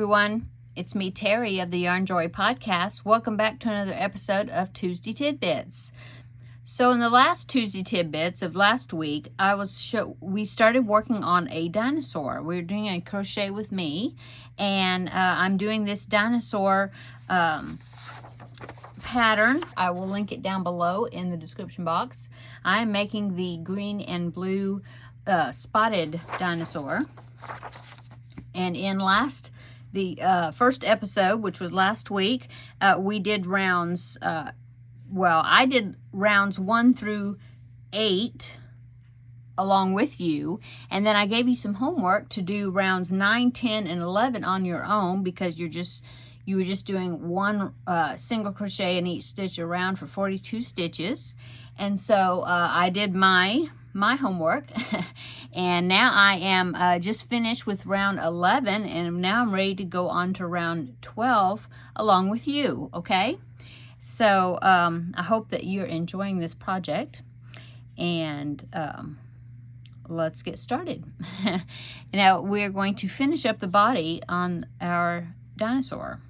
everyone. It's me, Terry of the Yarn Joy Podcast. Welcome back to another episode of Tuesday Tidbits. So in the last Tuesday Tidbits of last week, we started working on a dinosaur. We're doing a crochet with me, and I'm doing this dinosaur pattern. I will link it down below in the description box. I'm making the green and blue spotted dinosaur. And in the first episode, which was last week, we did rounds, I did rounds 1 through 8 along with you, and then I gave you some homework to do rounds 9, 10, and 11 on your own, because you were just doing one single crochet in each stitch around for 42 stitches. And so I did my homework and now I am just finished with round 11, and now I'm ready to go on to round 12 along with you. Okay, so I hope that you're enjoying this project, and let's get started. Now we're going to finish up the body on our dinosaur.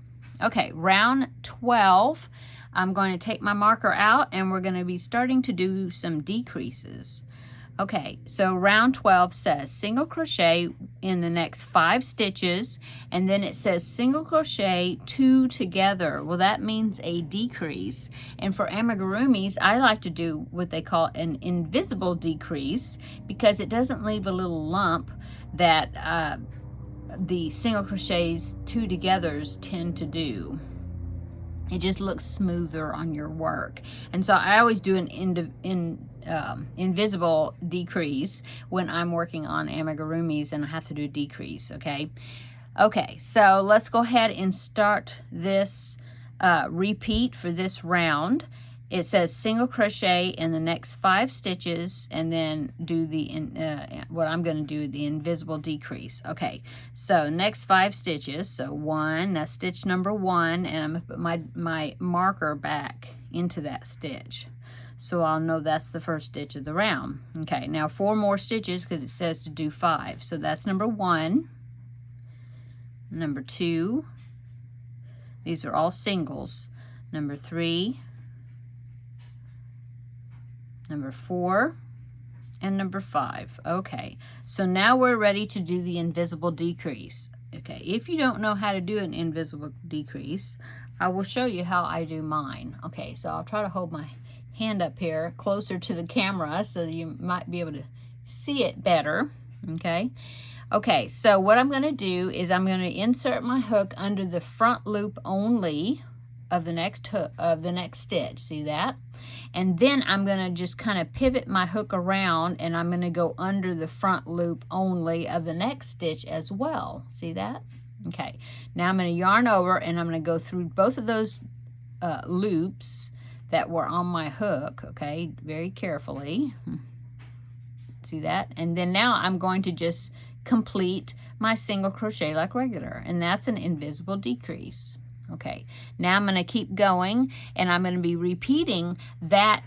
Okay, round 12, I'm going to take my marker out and we're going to be starting to do some decreases. Okay, so round 12 says single crochet in the next 5 stitches, and then it says single crochet 2 together. Well, that means a decrease. And for amigurumis, I like to do what they call an invisible decrease, because it doesn't leave a little lump that the single crochets 2 togethers tend to do. It just looks smoother on your work. And so I always do an invisible decrease when I'm working on amigurumis and I have to do a decrease. Okay, so let's go ahead and start this repeat for this round. It says single crochet in the next 5 stitches, and then do what I'm going to do, the invisible decrease. Okay, so next 5 stitches. So 1, that's stitch number 1, and I'm going to put my marker back into that stitch, so I'll know that's the first stitch of the round. Okay, now 4 more stitches, because it says to do 5. So that's number 1, number 2. These are all singles. Number 3. Number 4, and number 5. Okay, so now we're ready to do the invisible decrease. Okay, if you don't know how to do an invisible decrease, I will show you how I do mine. Okay, so I'll try to hold my hand up here closer to the camera so you might be able to see it better. Okay, so what I'm going to do is I'm going to insert my hook under the front loop only of the next stitch. See that? And then I'm going to just kind of pivot my hook around, and I'm going to go under the front loop only of the next stitch as well. See that? Okay, now I'm going to yarn over, and I'm going to go through both of those loops that were on my hook, okay, very carefully. See that? And then now I'm going to just complete my single crochet like regular, and that's an invisible decrease. Okay, now I'm going to keep going, and I'm going to be repeating that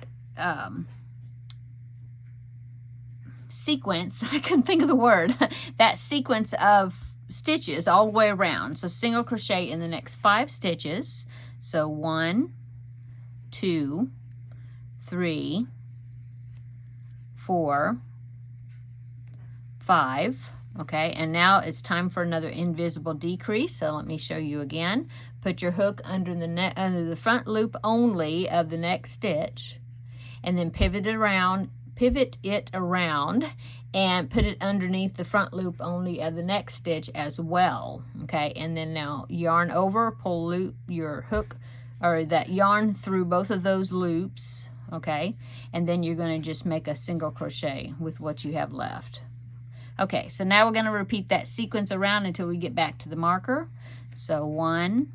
sequence. I couldn't think of the word. That sequence of stitches all the way around. So single crochet in the next 5 stitches. So 1, 2, 3, 4, 5. Okay, and now it's time for another invisible decrease. So let me show you again. Put your hook under the front loop only of the next stitch, and then pivot it around, and put it underneath the front loop only of the next stitch as well. Okay, and then now yarn over, pull your hook or that yarn through both of those loops. Okay, and then you're going to just make a single crochet with what you have left. Okay, so now we're going to repeat that sequence around until we get back to the marker. So 1,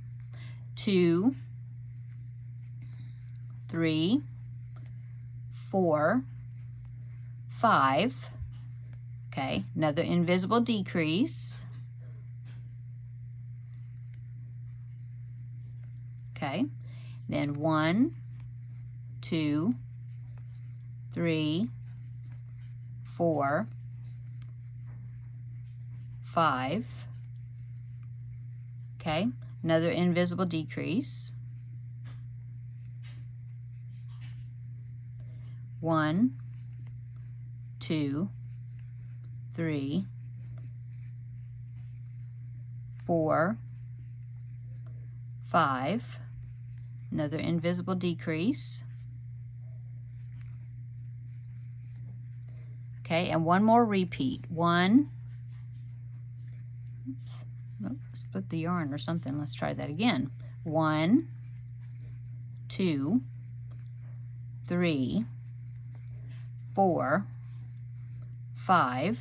2, 3, 4, 5. Okay, another invisible decrease. Okay, then 1, 2, 3, 4, 5, Okay, another invisible decrease. 1, 2, 3, 4, 5, another invisible decrease. Okay, and one more repeat. 1, oops, oh, split the yarn or something. Let's try that again. 1, 2, 3, 4, 5,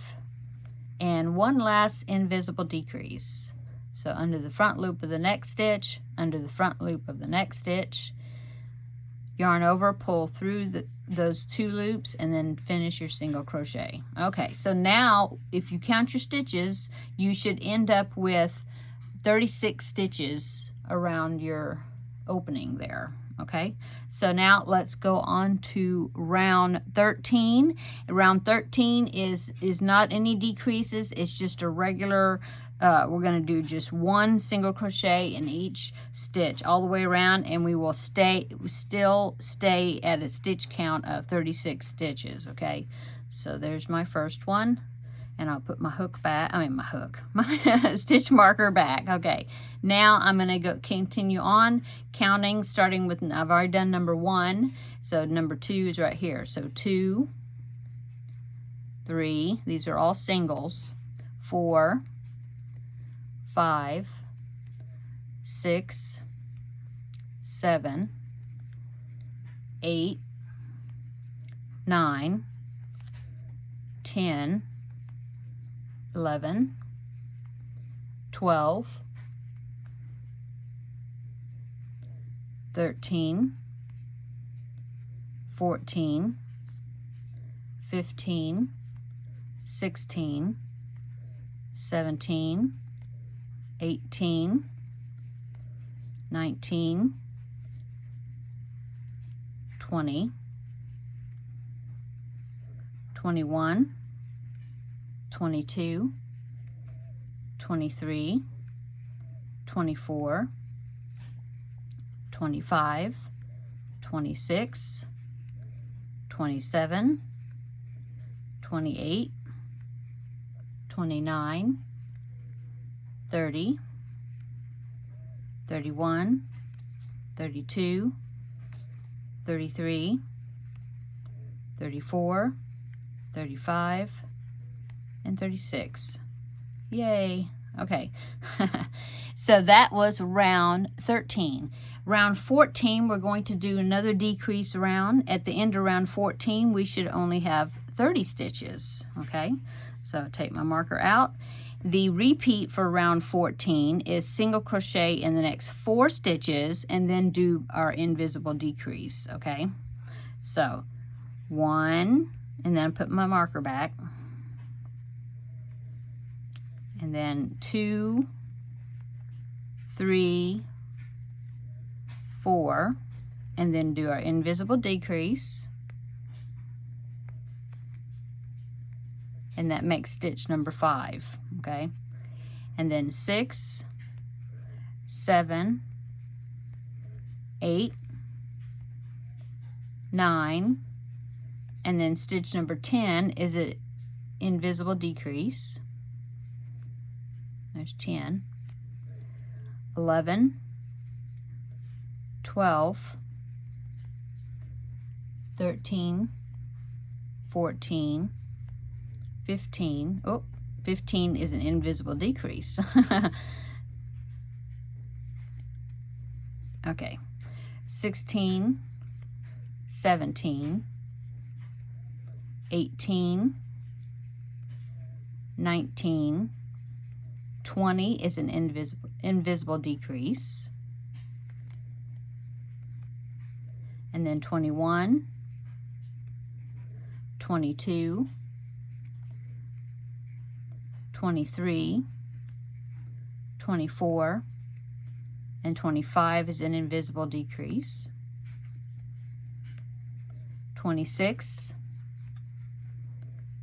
and one last invisible decrease. So under the front loop of the next stitch, under the front loop of the next stitch, yarn over, pull through those 2 loops, and then finish your single crochet. Okay, so now if you count your stitches, you should end up with 36 stitches around your opening there. Okay, so now let's go on to round 13. Round 13 is not any decreases, it's just a regular, we're going to do just 1 single crochet in each stitch all the way around, and we will still stay at a stitch count of 36 stitches. Okay, so there's my first one, and I'll put my hook back, my stitch marker back. Okay, now I'm going to go continue on counting, starting with, I've already done number 1, so number 2 is right here. So 2, 3, these are all singles, 4, 5, 6, 7, 8, 9, 10, 11, 12, 13, 14, 15, 16, 17, 18, 19, 20, 21, 22, 23, 24, 25, 26, 27, 28, 29, 30, 31, 32, 33, 34, 35, and 36. Yay. Okay. So that was round 13. Round 14, we're going to do another decrease round. At the end of round 14, we should only have 30 stitches. Okay, so take my marker out. The repeat for round 14 is single crochet in the next 4 stitches and then do our invisible decrease. Okay, so 1, and then put my marker back, and then 2, 3, 4, and then do our invisible decrease, and that makes stitch number 5. Okay, and then 6, 7, 8, 9, and then stitch number 10 is an invisible decrease. There's 10, 11, 12, 13, 14, 15. Oh, 15 is an invisible decrease. Okay, 16, 17, 18, 19, 20 is an invisible decrease, and then 21, 22, 23, 24, and 25 is an invisible decrease, 26,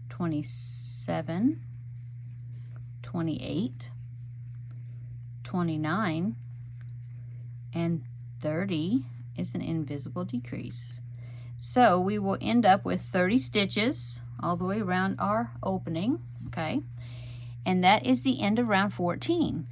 27, 28, 29, and 30 is an invisible decrease. So we will end up with 30 stitches all the way around our opening, okay? And that is the end of round 14.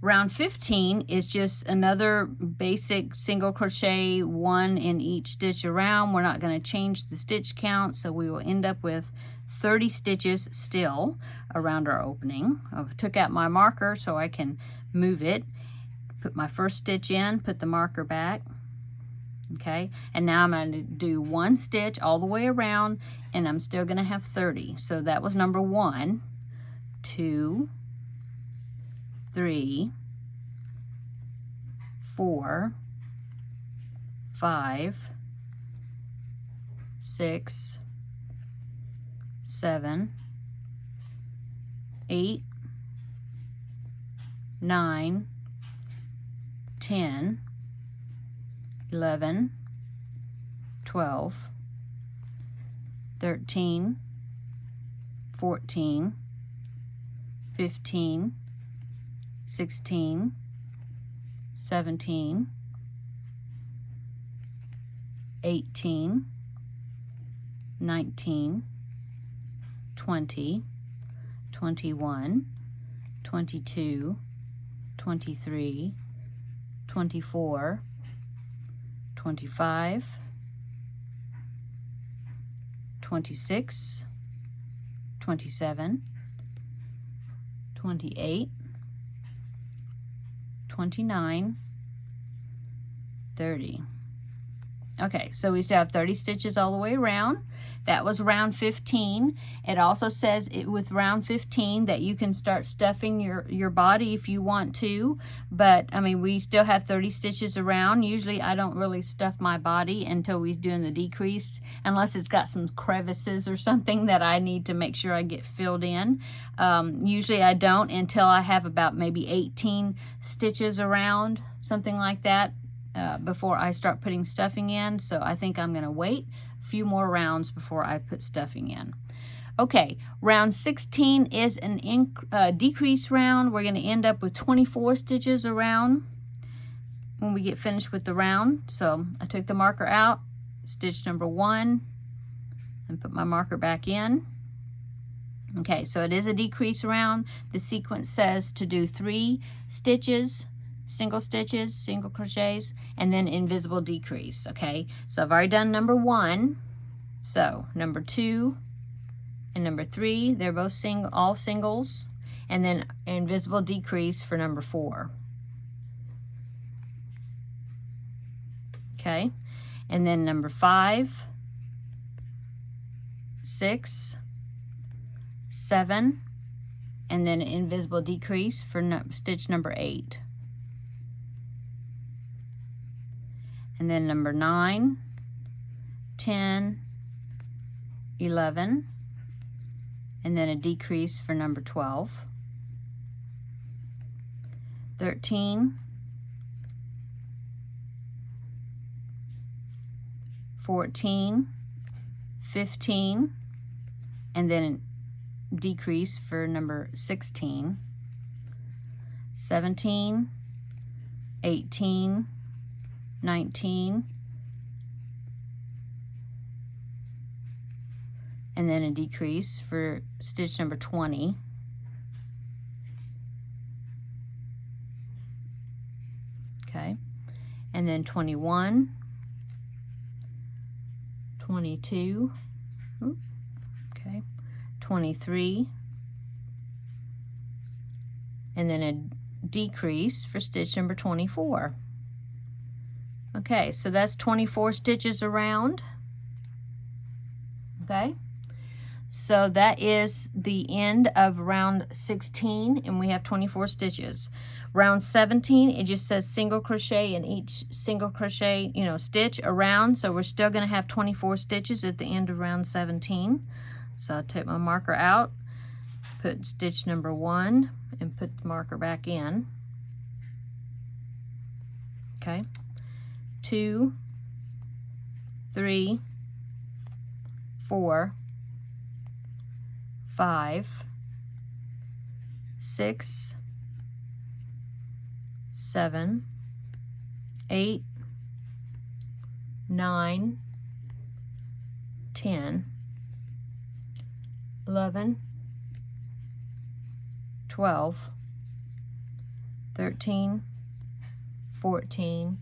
Round 15 is just another basic single crochet, one in each stitch around. We're not going to change the stitch count, so we will end up with 30 stitches still around our opening. I took out my marker so I can move it, put my first stitch in, put the marker back, okay? And now I'm going to do one stitch all the way around, and I'm still going to have 30. So that was number 1, 2, 3, 4, 5, 6, 7, 8, 9, 10, 11, 12, 13, 14, 15, 16, 17, 18, 19, 20, 21, 22, 23, 24, 25, 26, 27, 28, 29, 30. Okay, so we still have 30 stitches all the way around. That was round 15. It also says with round 15 that you can start stuffing your body if you want to, but I mean, we still have 30 stitches around. Usually I don't really stuff my body until we're doing the decrease, unless it's got some crevices or something that I need to make sure I get filled in. Usually I don't until I have about maybe 18 stitches around, something like that, before I start putting stuffing in. So I think I'm gonna wait a few more rounds before I put stuffing in. Okay, round 16 is an decrease round. We're gonna end up with 24 stitches around when we get finished with the round. So I took the marker out, stitch number 1, and put my marker back in. Okay, so it is a decrease round. The sequence says to do 3 stitches, single stitches, single crochets, and then invisible decrease. Okay, so I've already done number 1. So number 2 and number 3, they're both all singles, and then invisible decrease for number 4. Okay, and then number 5, 6, 7, and then invisible decrease for stitch number 8. And then number 9, 10, 11, and then a decrease for number 12, 13, 14, 15, and then a decrease for number 16, 17, 18, 19, and then a decrease for stitch number 20, okay, and then 21, 22, okay, 23, and then a decrease for stitch number 24. Okay, so that's 24 stitches around. Okay, so that is the end of round 16, and we have 24 stitches. Round 17, it just says single crochet in each single crochet, stitch around, so we're still going to have 24 stitches at the end of round 17. So I'll take my marker out, put stitch number 1, and put the marker back in. Okay, 2, 3, 4, 5, 6, 7, 8, 9, 10, 11, 12, 13, 14,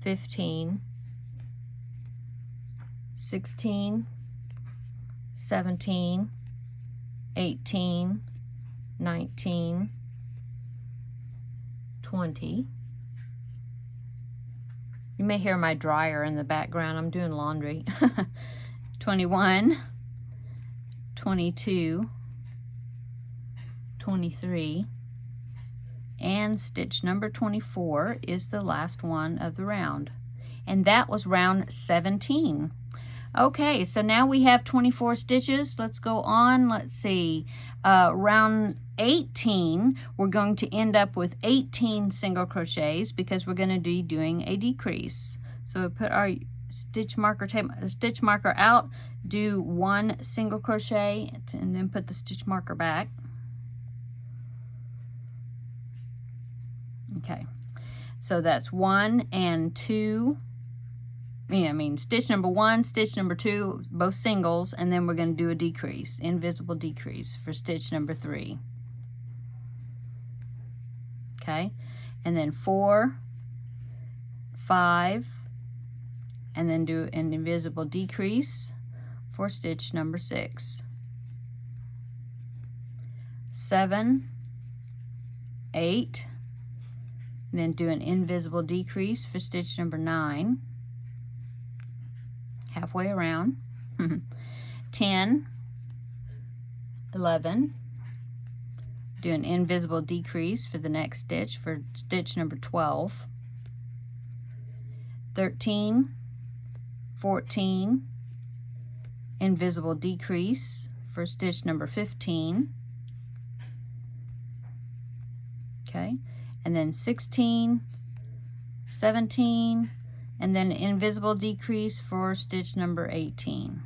15, 16, 17, 18, 19, 20. You may hear my dryer in the background. I'm doing laundry. 21, 22, 23, and stitch number 24 is the last one of the round. And that was round 17. Okay, so now we have 24 stitches. Let's go on. Let's see. Round 18, we're going to end up with 18 single crochets because we're going to be doing a decrease. So we put our stitch marker, take the stitch marker out, do 1 single crochet, and then put the stitch marker back. Okay, so that's 1 and 2. Stitch number 1, stitch number 2, both singles, and then we're going to do a decrease, invisible decrease for stitch number 3. Okay, and then 4, 5, and then do an invisible decrease for stitch number 6. 7, 8, and then do an invisible decrease for stitch number 9. Halfway around. 10, 11, do an invisible decrease for the next stitch for stitch number 12. 13, 14, invisible decrease for stitch number 15. Okay, and then 16, 17, and then invisible decrease for stitch number 18.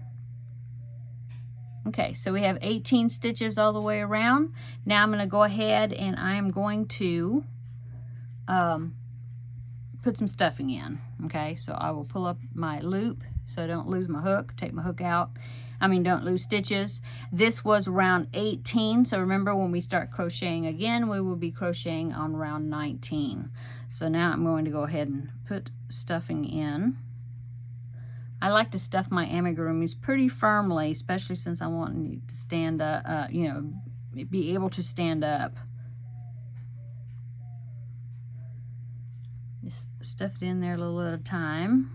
Okay, so we have 18 stitches all the way around. Now I'm going to go ahead and I am going to put some stuffing in. Okay, so I will pull up my loop so I don't lose my hook, take my hook out. Don't lose stitches. This was round 18, so remember when we start crocheting again, we will be crocheting on round 19. So now I'm going to go ahead and put stuffing in. I like to stuff my amigurumis pretty firmly, especially since I want it to stand up, be able to stand up. Just stuff it in there a little at a time.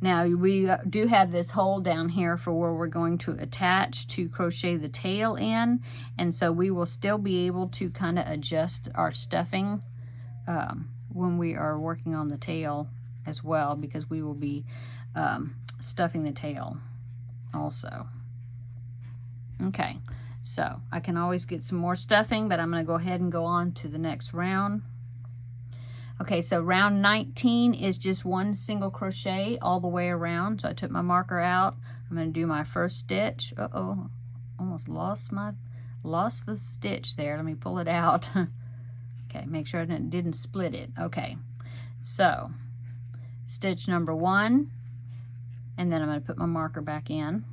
Now we do have this hole down here for where we're going to attach to crochet the tail in, and so we will still be able to kind of adjust our stuffing when we are working on the tail as well, because we will be stuffing the tail also. Okay, so I can always get some more stuffing, but I'm going to go ahead and go on to the next round. Okay, so round 19 is just 1 single crochet all the way around. So I took my marker out. I'm going to do my first stitch. Uh-oh, almost lost the stitch there. Let me pull it out. Okay, make sure I didn't split it. Okay, so stitch number 1, and then I'm going to put my marker back in.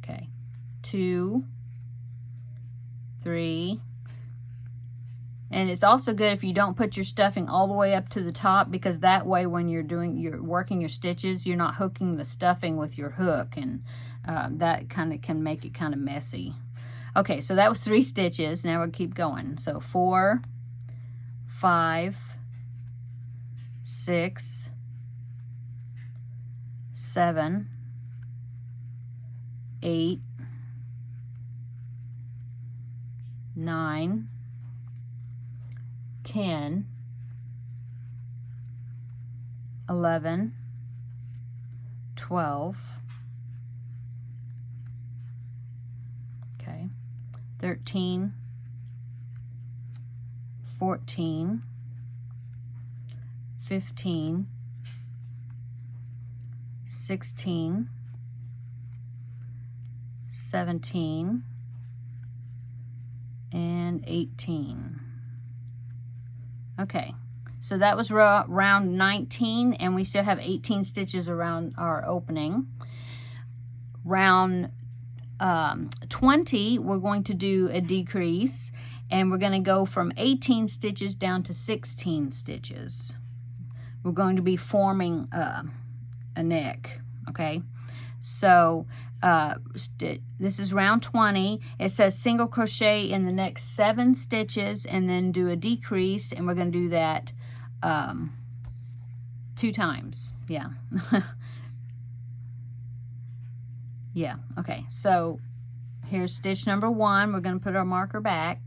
Okay, 2, 3, and it's also good if you don't put your stuffing all the way up to the top, because that way when you're working your stitches, you're not hooking the stuffing with your hook, and that kind of can make it kind of messy. Okay, so that was 3 stitches. Now we'll keep going. So 4, 5, 6, 7, 8, 9, 10, 11, 12, okay, 13, 14, 15, 16, 17, and 18. Okay, so that was round 19, and we still have 18 stitches around our opening. Round 20, we're going to do a decrease, and we're going to go from 18 stitches down to 16 stitches. We're going to be forming a neck, okay? So this is round 20. It says single crochet in the next 7 stitches and then do a decrease, and we're going to do that 2 times. Yeah. Yeah, okay. So here's stitch number 1. We're going to put our marker back.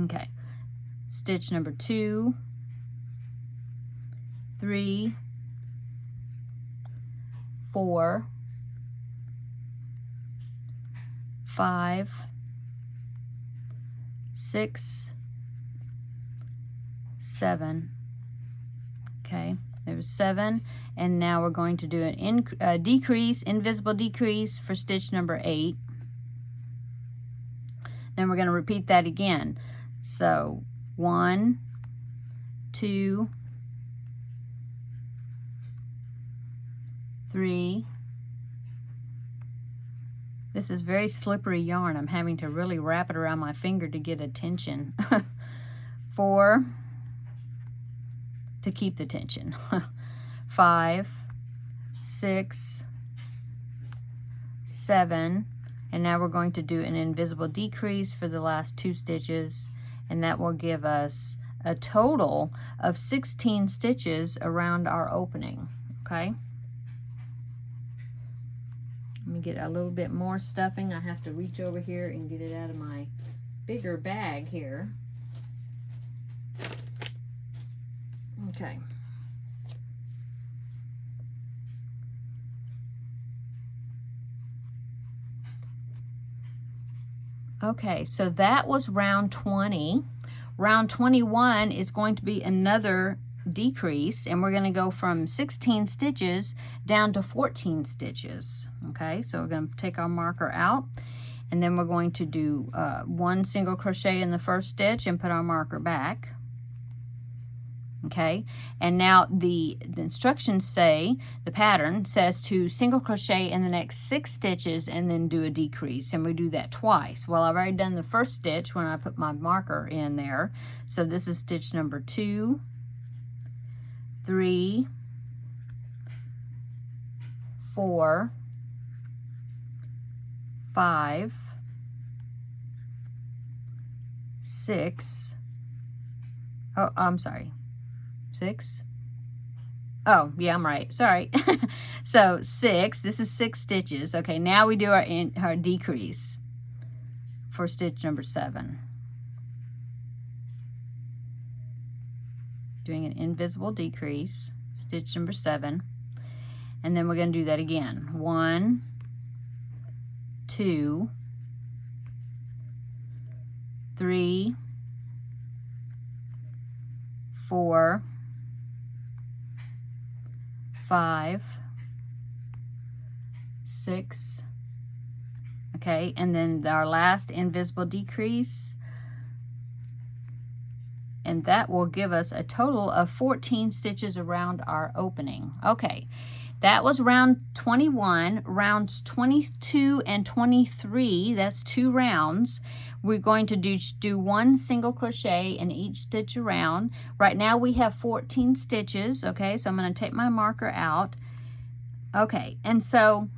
Okay. Stitch number 2, 3, 4, 5, 6, 7. Okay, there was 7, and now we're going to do an decrease, invisible decrease for stitch number 8. Then we're going to repeat that again. So 1, 2, 3. This is very slippery yarn. I'm having to really wrap it around my finger to get a tension. 4, to keep the tension. 5, 6, 7, and now we're going to do an invisible decrease for the last 2 stitches, and that will give us a total of 16 stitches around our opening. Okay, let me get a little bit more stuffing. I have to reach over here and get it out of my bigger bag here. Okay. Okay, so that was round 20. Round 21 is going to be another decrease, and we're going to go from 16 stitches down to 14 stitches. Okay, so we're going to take our marker out, and then we're going to do 1 single crochet in the first stitch and put our marker back. Okay, and now the instructions say, the pattern says to single crochet in the next 6 stitches and then do a decrease, and we do that twice. Well, I've already done the first stitch when I put my marker in there, so this is stitch number 2, 3, 4, 5, 6, oh, I'm sorry, 6. Oh, yeah, I'm right. Sorry. So 6. This is 6 stitches. Okay, now we do our decrease for stitch number 7. Doing an invisible decrease, stitch number 7, and then we're going to do that again. 1, 2, 3, 4, 5, 6, okay, and then our last invisible decrease, and that will give us a total of 14 stitches around our opening. Okay, that was round 21. Rounds 22 and 23, that's 2 rounds. We're going to do 1 single crochet in each stitch around. Right now we have 14 stitches, okay, so I'm going to take my marker out. Okay, and so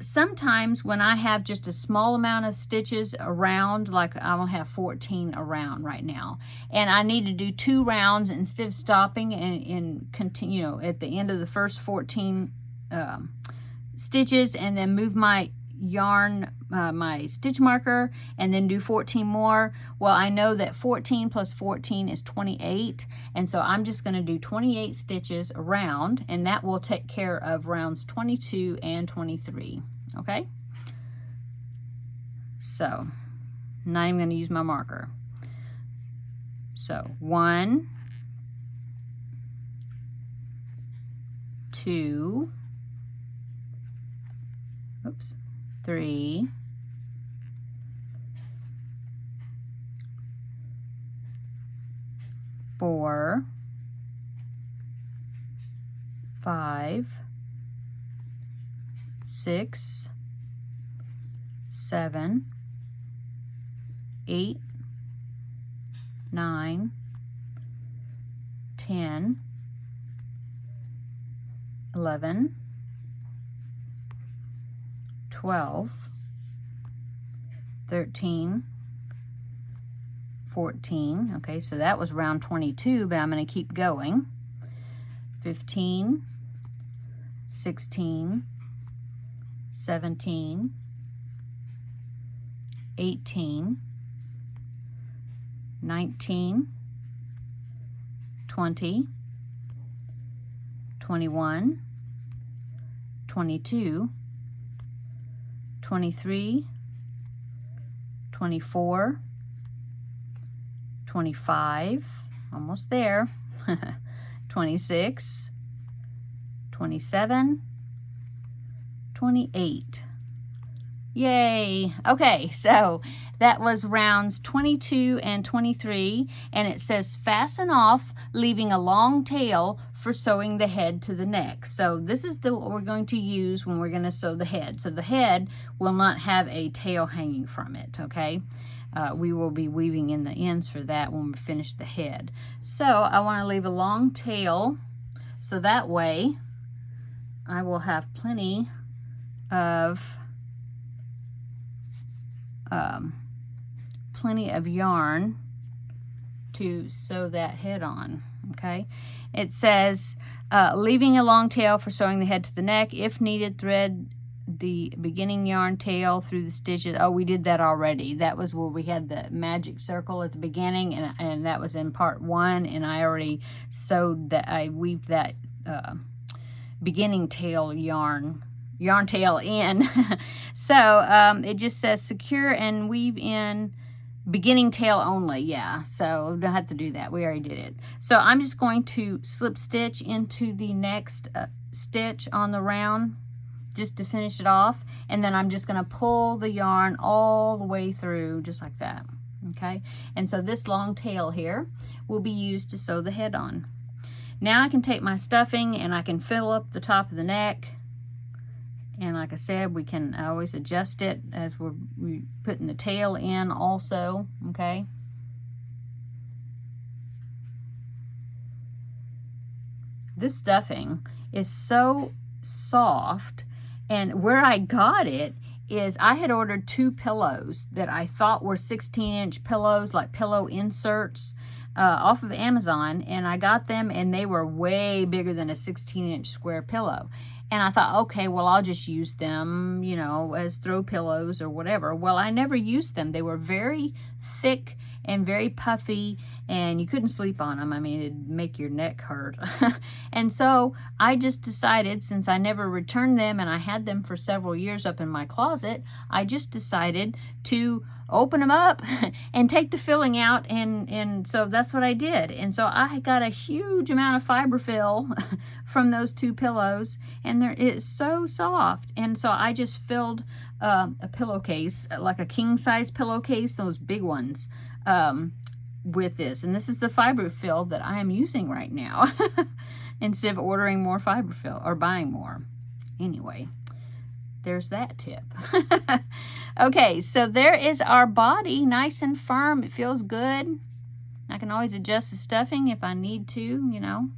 sometimes when I have just a small amount of stitches around, like I will have 14 around right now, and I need to do 2 rounds instead of stopping and continue, you know, at the end of the first 14 stitches, and then move my yarn, my stitch marker, and then do 14 more. Well, I know that 14 plus 14 is 28, and so I'm just going to do 28 stitches around, and that will take care of rounds 22 and 23. Okay, so now I'm going to use my marker. So 1, 2, oops, 3, 4, 5, 6, 7, 8, 9, 10, 11, 12, 13, 14. Okay, so that was round 22, but I'm going to keep going. 15, 16, 17, 18, 19, 20, 21, 22, 23, 24, 25, almost there, 26, 27, 28. Yay! Okay, so that was rounds 22 and 23, and it says fasten off, leaving a long tail for sewing the head to the neck. So this is what we're going to use when we're going to sew the head. So the head will not have a tail hanging from it, okay? We will be weaving in the ends for that when we finish the head. So I want to leave a long tail, so that way I will have plenty of yarn to sew that head on, okay? It says, leaving a long tail for sewing the head to the neck. If needed, thread the beginning yarn tail through the stitches. Oh, we did that already. That was where we had the magic circle at the beginning, and that was in part 1, and I already sewed that. I weaved that beginning tail yarn tail in. So it just says secure and weave in beginning tail only. Yeah, so don't have to do that. We already did it. So I'm just going to slip stitch into the next stitch on the round just to finish it off, and then I'm just going to pull the yarn all the way through just like that. Okay, and so this long tail here will be used to sew the head on. Now I can take my stuffing and I can fill up the top of the neck, and like I said, we can always adjust it as we're putting the tail in also. Okay, this stuffing is so soft, and where I got it is I had ordered 2 pillows that I thought were 16-inch pillows, like pillow inserts, off of Amazon, and I got them and they were way bigger than a 16-inch square pillow. And I thought, okay, well, I'll just use them, you know, as throw pillows or whatever. Well, I never used them. They were very thick and very puffy, and you couldn't sleep on them. I mean, it'd make your neck hurt. And so I just decided, since I never returned them and I had them for several years up in my closet, I just decided to open them up and take the filling out, and so that's what I did. And so I got a huge amount of fiberfill from those 2 pillows, and it's so soft. And so I just filled a pillowcase, like a king-size pillowcase, those big ones, with this. And this is the fiberfill that I am using right now instead of ordering more fiberfill or buying more. Anyway, there's that tip. Okay, so there is our body, nice and firm. It feels good. I can always adjust the stuffing if I need to, you know.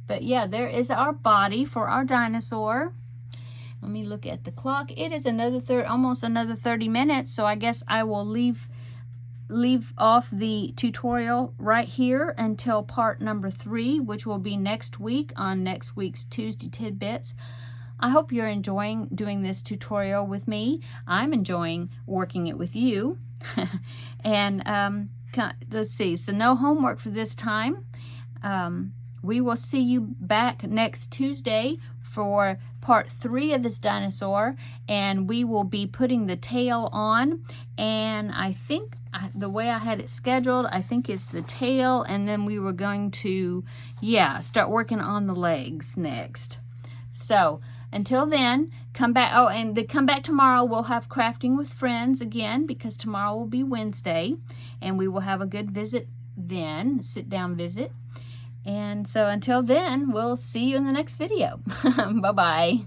But yeah, there is our body for our dinosaur. Let me look at the clock. It is almost another 30 minutes, so I guess I will leave off the tutorial right here until part number 3, which will be next week on next week's Tuesday Tidbits. I hope you're enjoying doing this tutorial with me. I'm enjoying working it with you. And let's see, so no homework for this time. We will see you back next Tuesday for part 3 of this dinosaur, and we will be putting the tail on. And I think the way I had it scheduled, I think it's the tail, and then we were going to, yeah, start working on the legs next. So until then, come back. Oh, and come back tomorrow. We'll have Crafting with Friends again, because tomorrow will be Wednesday, and we will have a good visit then, sit down visit. And so until then, we'll see you in the next video. Bye-bye.